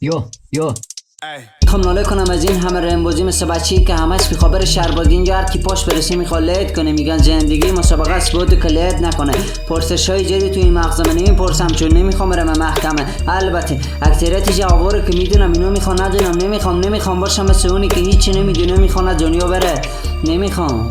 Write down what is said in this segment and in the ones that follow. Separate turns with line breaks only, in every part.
یو
میخوام ناله کنم از این همه رنبازی مثل بچه‌ای که همش بی خبر شربازی. اینجا هر کی پاش برسه میخواد لید کنه. میگن زندگی مسابقه است بود که لید نکنه. پرسش های جدی توی این مغزمه نمیپرسم چون نمیخوام برم محکمه. البته اکثریت جوابا که میدونم اینو میخوام ندونم. نمیخوام باشم مثل اونی که هیچی نمیدونه میخواد از دنیا بره. نمیخوام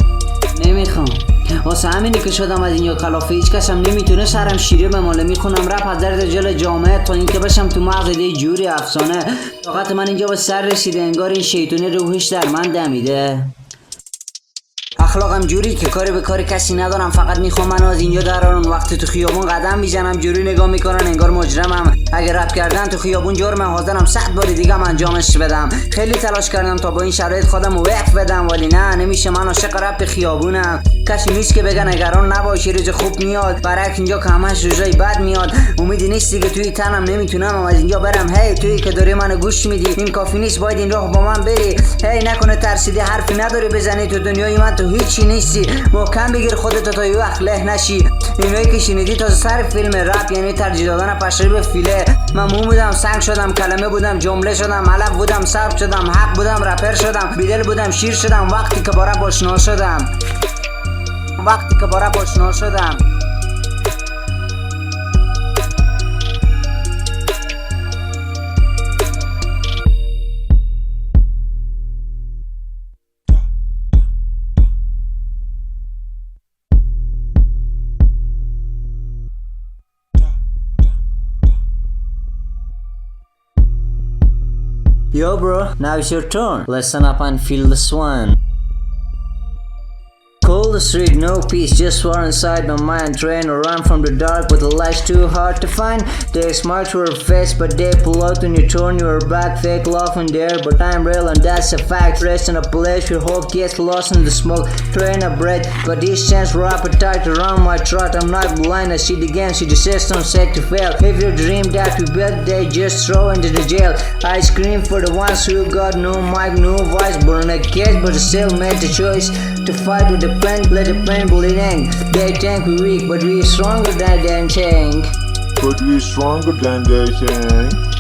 واسه همینی که شدم از اینجا کلافه. هیچ کسم نمیتونه سرم شیره بماله. میخونم رپ از درد جل جامعه تا اینکه بشم تو مغز دی جوری افسانه. طاقت من اینجا به سر رسیده انگار این شیطونه روحش در من دمیده. اخلاقم جوری که کاری به کاری کسی ندارم. فقط میخوام منو از اینجا درارن. وقتی تو خیابون قدم میزنم جوری نگاه میکنن انگار مجرمم. اگه رپ کردن تو خیابون جرمه. حاضرم 100 بار دیگه انجامش بدم. خیلی تلاش کردم تا با این شرایط خودم وقف بدم ولی نه نمیشه. من عاشق رپ خیابونم. کسی نیست که بگه نگران نباشی روز خوب میاد. برعکس اینجا که همش روزای بد میاد. امیدی نیست دیگه توی تنم. نمیتونم از اینجا برم. هی تویی که داری منو گوش میدی این کافی نیست. باید این راه با من بری. هی نکنه ترسیدی حرفی نداری بزنی. تو دنیای من تو هیچی نیستی. محکم بگیر خودتو تا یه وقت له نشی. اینایی که شنیدی تا سر فیلم رپ یعنی ترجیح دادن پشری به فیله. من مو بودم سنگ شدم کلمه بودم جمله شدم علف بودم سبک شدم حق بودم رپر شدم بیدل بودم شیر شدم. وقتی که با رپ آشنا شدم Yo bro, now it's your turn. Listen up and feel this one. Cold the street, no peace, just war inside my mind. Trying to run from the dark, but the light's too hard to find. They smile to her face, but they pull out when you turn your back. Fake love in there, but I'm real and that's a fact. Rest in a place where hope gets lost in the smoke. Trying to breathe, but these chains were appetite around my throat. I'm not blind, I see the game, see the system set to fail. If your dream that we built, they just throw into the jail. I scream for the ones who got no mic, no voice, but in a cage, but still made the choice to fight with the pain, let the pain bleeding. They think we weak, but we stronger than they think.
But we stronger than they think.